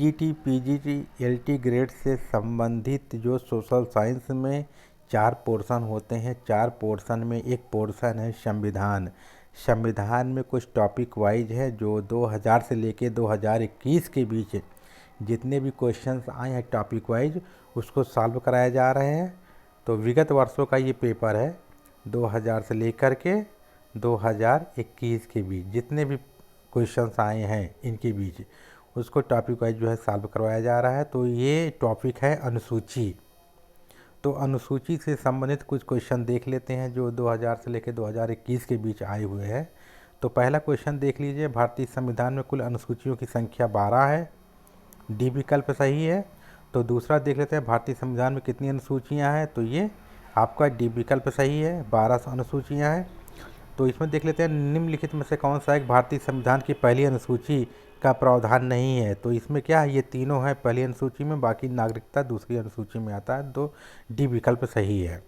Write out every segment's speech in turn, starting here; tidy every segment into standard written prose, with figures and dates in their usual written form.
TGT, PGT, LT grade से संबंधित जो सोशल साइंस में 4 पोर्शन होते हैं, 4 पोर्शन में एक पोर्शन है संविधान। संविधान में कुछ टॉपिक वाइज है जो 2000 से लेके 2021 के बीच जितने भी क्वेश्चंस आए हैं टॉपिक वाइज उसको सॉल्व कराया जा रहे हैं। तो विगत वर्षों का ये पेपर है, 2000 से लेकर के 2021 के बीच जितने भी क्वेश्चंस आए हैं इनके बीच उसको टॉपिक वाइज जो है सॉल्व करवाया जा रहा है। तो ये टॉपिक है अनुसूची। तो अनुसूची से संबंधित कुछ क्वेश्चन देख लेते हैं जो 2000 से लेकर 2021 के बीच आए हुए हैं। तो पहला क्वेश्चन देख लीजिए, भारतीय संविधान में कुल अनुसूचियों की संख्या 12 है, डी विकल्प सही है। तो दूसरा देख लेते हैं, भारतीय संविधान में कितनी अनुसूचियाँ हैं, तो ये आपका डी विकल्प सही है, 12 अनुसूचियाँ हैं। तो इसमें देख लेते हैं, निम्नलिखित में से कौन सा एक भारतीय संविधान की पहली अनुसूची का प्रावधान नहीं है। तो इसमें क्या है, ये तीनों है पहली अनुसूची में, बाकी नागरिकता दूसरी अनुसूची में आता है। तो डी विकल्प सही है।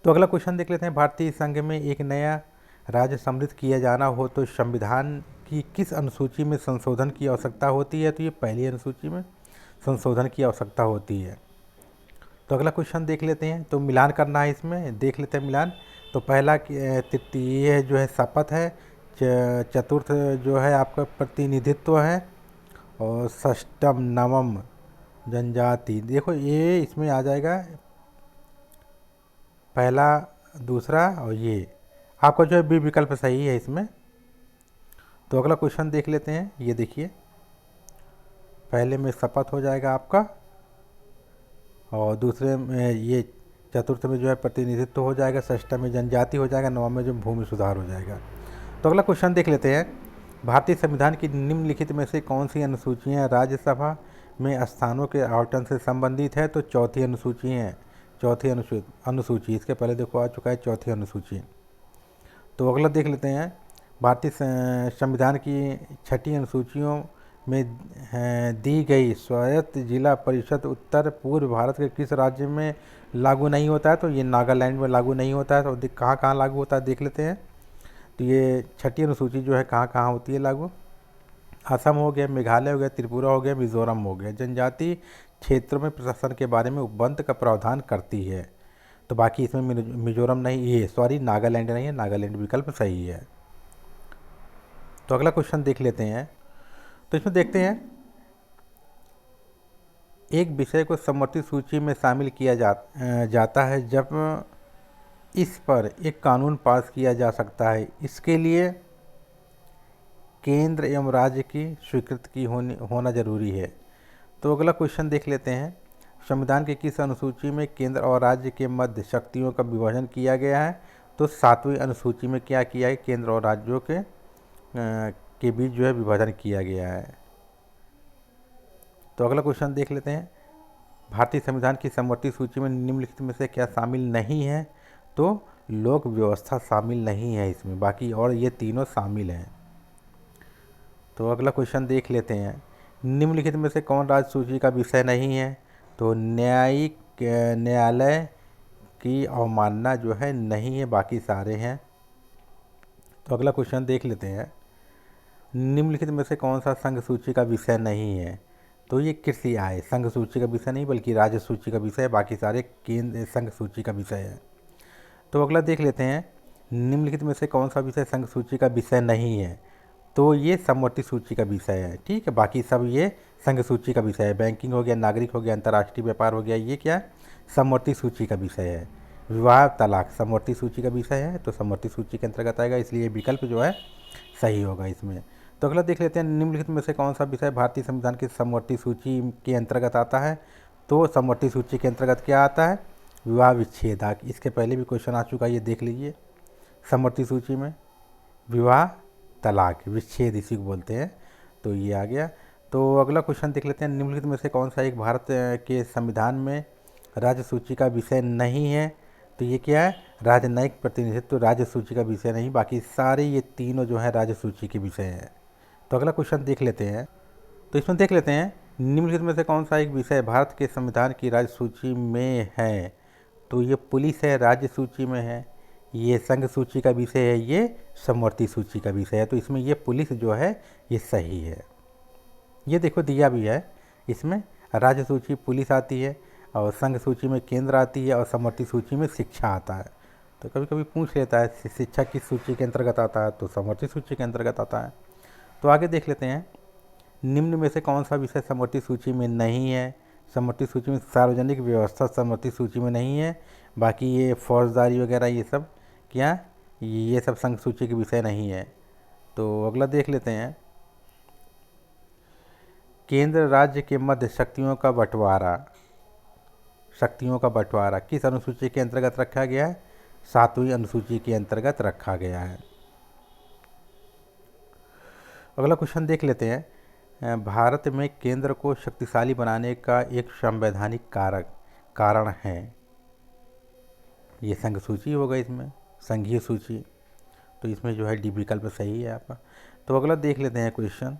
तो अगला क्वेश्चन देख लेते हैं, भारतीय संघ में एक नया राज्य सम्मिलित किया जाना हो तो संविधान की किस अनुसूची में संशोधन की आवश्यकता होती है। तो ये पहली अनुसूची में संशोधन की आवश्यकता होती है। तो अगला क्वेश्चन देख लेते हैं, तो मिलान करना है, इसमें देख लेते हैं मिलान। तो पहला तृतीय जो है शपथ है, चतुर्थ जो है आपका प्रतिनिधित्व है, और षष्ठम नवम जनजाति। देखो ये इसमें आ जाएगा पहला, दूसरा और ये आपका जो है बी विकल्प सही है इसमें। तो अगला क्वेश्चन देख लेते हैं, ये देखिए पहले में शपथ हो जाएगा आपका, और दूसरे में ये चतुर्थ में जो है प्रतिनिधित्व हो जाएगा, षष्ठ में जनजाति हो जाएगा, नवम में जो भूमि सुधार हो जाएगा। तो अगला क्वेश्चन देख लेते हैं, भारतीय संविधान की निम्नलिखित में से कौन सी अनुसूचियाँ राज्यसभा में स्थानों के आवंटन से संबंधित है। तो चौथी अनुसूची है, चौथी अनुसूची इसके पहले देखो आ चुका है चौथी अनुसूची। तो अगला देख लेते हैं, भारतीय संविधान की छठी अनुसूचियों में दी गई स्वायत्त जिला परिषद उत्तर पूर्व भारत के किस राज्य में लागू नहीं होता है। तो ये नागालैंड में लागू नहीं होता है। तो कहाँ कहाँ लागू होता है देख लेते हैं। तो ये छठी अनुसूची जो है कहाँ कहाँ होती है लागू, असम हो गया, मेघालय हो गया, त्रिपुरा हो गया, मिजोरम हो गया। जनजाति क्षेत्रों में प्रशासन के बारे में उपबंध का प्रावधान करती है। तो बाकी इसमें मिजोरम नहीं, ये सॉरी नागालैंड नहीं है, नागालैंड विकल्प सही है। तो अगला क्वेश्चन देख लेते हैं। तो इसमें देखते हैं, एक विषय को समवर्ती सूची में शामिल किया जाता है जब इस पर एक कानून पास किया जा सकता है। इसके लिए केंद्र एवं राज्य की स्वीकृति होना जरूरी है। तो अगला क्वेश्चन देख लेते हैं, संविधान के किस अनुसूची में केंद्र और राज्य के मध्य शक्तियों का विभाजन किया गया है। तो 7वीं अनुसूची में क्या किया है, केंद्र और राज्यों के बीच जो है विभाजन किया गया है। तो अगला क्वेश्चन देख लेते हैं, भारतीय संविधान की समवर्ती सूची में निम्नलिखित में से क्या शामिल नहीं है। तो लोक व्यवस्था शामिल नहीं है इसमें, बाकी और ये तीनों शामिल हैं। तो अगला क्वेश्चन देख लेते हैं, निम्नलिखित में से कौन राज्य सूची का विषय नहीं है। तो न्यायालय की अवमानना जो है नहीं है, बाकी सारे हैं। तो अगला क्वेश्चन देख लेते हैं, निम्नलिखित में से कौन सा संघ सूची का विषय नहीं है। तो ये कृषि आय संघ सूची का विषय नहीं बल्कि राज्य सूची का विषय है, बाकी सारे केंद्र संघ सूची का विषय है। तो अगला देख लेते हैं, निम्नलिखित में से कौन सा विषय संघ सूची का विषय नहीं है। तो ये समवर्ती सूची का विषय है, ठीक है, बाकी सब ये संघ सूची का विषय है। बैंकिंग हो गया, नागरिक हो गया, अंतर्राष्ट्रीय व्यापार हो गया, ये क्या है समवर्ती सूची का विषय है। विवाह तलाक समवर्ती सूची का विषय है, तो समवर्ती सूची के अंतर्गत आएगा, इसलिए विकल्प जो है सही होगा इसमें। तो अगला देख लेते हैं, निम्नलिखित में से कौन सा विषय भारतीय संविधान की समवर्ती सूची के अंतर्गत आता है। तो समवर्ती सूची के अंतर्गत क्या आता है, विवाह विच्छेद। इसके पहले भी क्वेश्चन आ चुका है, ये देख लीजिए। समवर्ती सूची में विवाह तलाक विच्छेद इसी को बोलते हैं, तो ये आ गया। तो अगला क्वेश्चन देख लेते हैं, निम्नलिखित में से कौन सा एक भारत के संविधान में राज्य सूची का विषय नहीं है। तो ये क्या है, राजनयिक प्रतिनिधित्व राज्य सूची का विषय नहीं, बाकी सारे ये तीनों जो है राज्य सूची के विषय हैं। तो अगला क्वेश्चन देख लेते हैं, तो इसमें देख लेते हैं, निम्नलिखित में से कौन सा एक विषय भारत के संविधान की राज्य सूची में है। तो ये पुलिस है, राज्य सूची में है। ये संघ सूची का विषय है, ये समवर्ती सूची का विषय है। तो इसमें ये पुलिस जो है ये सही है। ये देखो दिया भी है इसमें, राज्य सूची पुलिस आती है, और संघ सूची में केंद्र आती है, और समवर्ती सूची में शिक्षा आता है। तो कभी कभी पूछ लेता है शिक्षा किस सूची के अंतर्गत आता है, तो समवर्ती सूची के अंतर्गत आता है। तो आगे देख लेते हैं, निम्न में से कौन सा विषय समवर्ती सूची में नहीं है। समवर्ती सूची में सार्वजनिक व्यवस्था समवर्ती सूची में नहीं है। बाकी ये फौजदारी वगैरह ये सब क्या, ये सब संघ सूची के विषय नहीं है। तो अगला देख लेते हैं, केंद्र राज्य के मध्य शक्तियों का बंटवारा किस अनुसूची के अंतर्गत रखा गया है। 7वीं अनुसूची के अंतर्गत रखा गया है। अगला क्वेश्चन देख लेते हैं, भारत में केंद्र को शक्तिशाली बनाने का एक संवैधानिक कारण है। ये संघ सूची होगा, इसमें संघीय सूची, तो इसमें जो है डी विकल्प सही है आपका। तो अगला देख लेते हैं क्वेश्चन,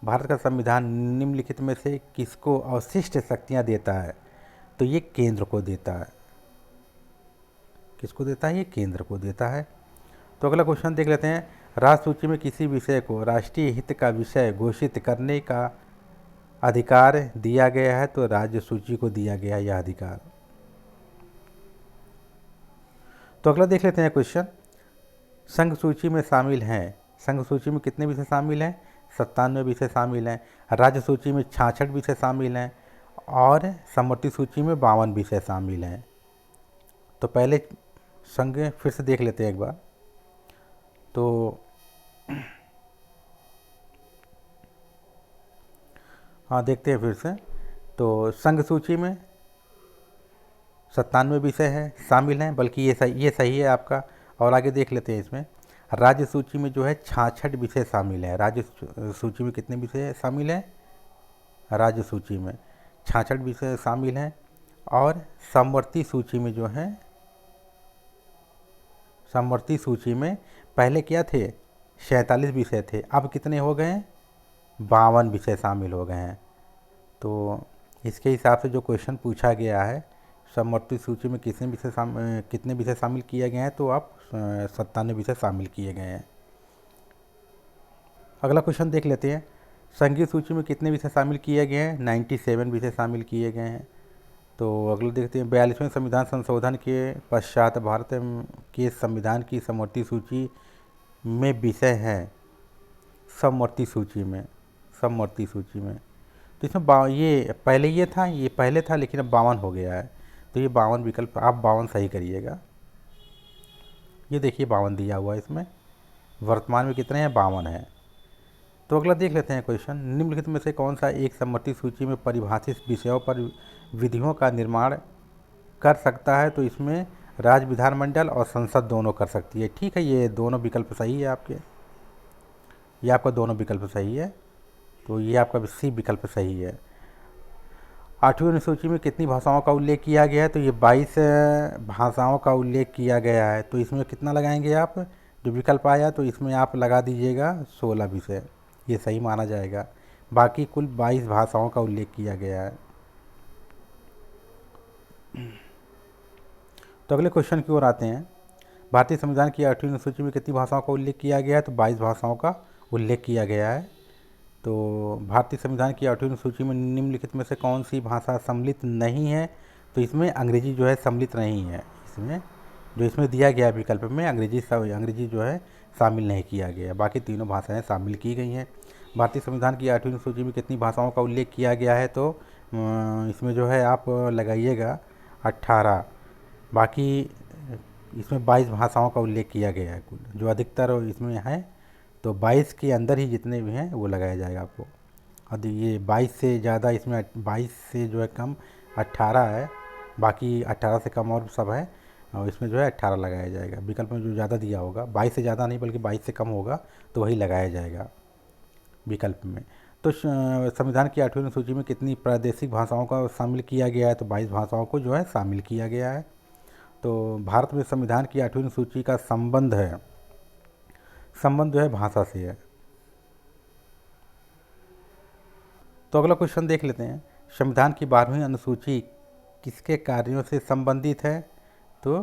भारत का संविधान निम्नलिखित में से किसको अवशिष्ट शक्तियां देता है। तो ये केंद्र को देता है। किसको देता है, ये केंद्र को देता है। तो अगला क्वेश्चन देख लेते हैं, राज्य सूची में किसी विषय को राष्ट्रीय हित का विषय घोषित करने का अधिकार दिया गया है। तो राज्य सूची को दिया गया है यह अधिकार। तो अगला देख लेते हैं क्वेश्चन, संघ सूची में शामिल हैं, संघ सूची में कितने विषय शामिल हैं, 97 विषय शामिल हैं। राज्य सूची में 66 विषय शामिल हैं, और समवर्ती सूची में 52 विषय शामिल हैं। तो पहले संघ फिर से देख लेते हैं एक बार। तो हाँ देखते हैं फिर से। तो संघ सूची में 97 विषय है शामिल हैं, बल्कि ये सही है आपका। और आगे देख लेते हैं, इसमें राज्य सूची में जो है 66 विषय शामिल हैं। राज्य सूची में कितने विषय शामिल हैं, राज्य सूची में 66 विषय शामिल हैं। और समवर्ती सूची में जो है, समवर्ती सूची में पहले क्या थे, 47 विषय थे, अब कितने हो गए हैं, 52 विषय शामिल हो गए हैं। तो इसके हिसाब से जो क्वेश्चन पूछा गया है, समवर्ती सूची में कितने विषय शामिल किए गए हैं, तो आप 97 विषय शामिल किए गए हैं। अगला क्वेश्चन देख लेते हैं, संघीय सूची में कितने विषय शामिल किए गए हैं, 97 विषय शामिल किए गए हैं। तो अगला देखते हैं, 42वें संविधान संशोधन के पश्चात भारत के संविधान की समवर्ती सूची में विषय हैं, समवर्ती सूची में, समवर्ती सूची में। तो इसमें ये पहले था लेकिन अब 52 हो गया है। तो ये 52 विकल्प, आप 52 सही करिएगा। ये देखिए 52 दिया हुआ है इसमें, वर्तमान में कितने हैं, 52 है। तो अगला देख लेते हैं क्वेश्चन, निम्नलिखित में से कौन सा एक समवर्ती सूची में परिभाषित विषयों पर विधियों का निर्माण कर सकता है। तो इसमें राज्य विधानमंडल और संसद दोनों कर सकती है। ठीक है, ये दोनों विकल्प सही है आपके, ये आपका दोनों विकल्प सही है। तो ये आपका सी विकल्प सही है। 8वीं अनुसूची में कितनी भाषाओं का उल्लेख किया गया है। तो ये 22 भाषाओं का उल्लेख किया गया है। तो इसमें कितना लगाएंगे आप, जो विकल्प आया तो इसमें आप लगा दीजिएगा 16 विषय, ये सही माना जाएगा। बाकी कुल 22 भाषाओं का उल्लेख किया गया है। तो अगले क्वेश्चन की ओर आते हैं, भारतीय संविधान की 8वीं अनुसूची में कितनी भाषाओं का उल्लेख किया गया है। तो 22 भाषाओं का उल्लेख किया गया है। तो भारतीय संविधान की 8वीं अनुसूची में निम्नलिखित में से कौन सी भाषा सम्मिलित नहीं है। तो इसमें अंग्रेजी जो है सम्मिलित नहीं है। इसमें जो इसमें दिया गया विकल्प में अंग्रेजी जो है शामिल नहीं किया गया, बाकी तीनों भाषाएं शामिल की गई हैं। भारतीय संविधान की 8वीं अनुसूची में कितनी भाषाओं का उल्लेख किया गया है। तो इसमें जो है आप लगाइएगा 18, बाकी इसमें 22 भाषाओं का उल्लेख किया गया है कुल, जो अधिकतर इसमें है। तो 22 के अंदर ही जितने भी हैं वो लगाया जाएगा आपको। और ये 22 से ज़्यादा, इसमें 22 से जो है कम 18 है, बाकी 18 से कम और सब है, और इसमें जो है 18 लगाया जाएगा। विकल्प में जो ज़्यादा दिया होगा, 22 से ज़्यादा नहीं बल्कि 22 से कम होगा तो वही लगाया जाएगा विकल्प में। तो संविधान की 8वीं अनुसूची में कितनी प्रादेशिक भाषाओं का शामिल किया गया है। तो 22 भाषाओं को जो है शामिल किया गया है। तो भारत में संविधान की 8वीं अनुसूची का संबंध जो है भाषा से है। तो अगला क्वेश्चन देख लेते हैं, संविधान की 12वीं अनुसूची किसके कार्यों से संबंधित है। तो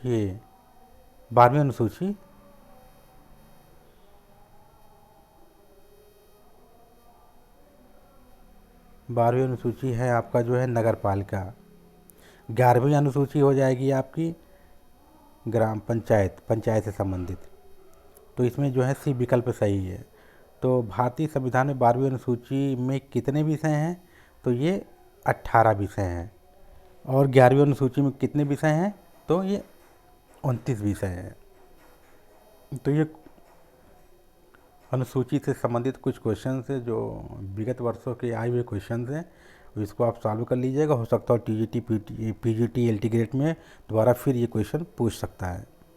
ये 12वीं अनुसूची 12वीं अनुसूची है आपका जो है नगर पालिका। 11वीं अनुसूची हो जाएगी आपकी ग्राम पंचायत, पंचायत से संबंधित। तो इसमें जो है सी विकल्प सही है। तो भारतीय संविधान में 12वीं अनुसूची में कितने विषय हैं? तो ये 18 विषय हैं। और 11वीं अनुसूची में कितने विषय हैं? तो ये 29 विषय हैं। तो ये अनुसूची से संबंधित कुछ क्वेश्चन है जो विगत वर्षों के आए हुए क्वेश्चन हैं, इसको आप सॉल्व कर लीजिएगा। हो सकता है टीजीटी, पीजीटी, एलटी ग्रेड में दोबारा फिर ये क्वेश्चन पूछ सकता है।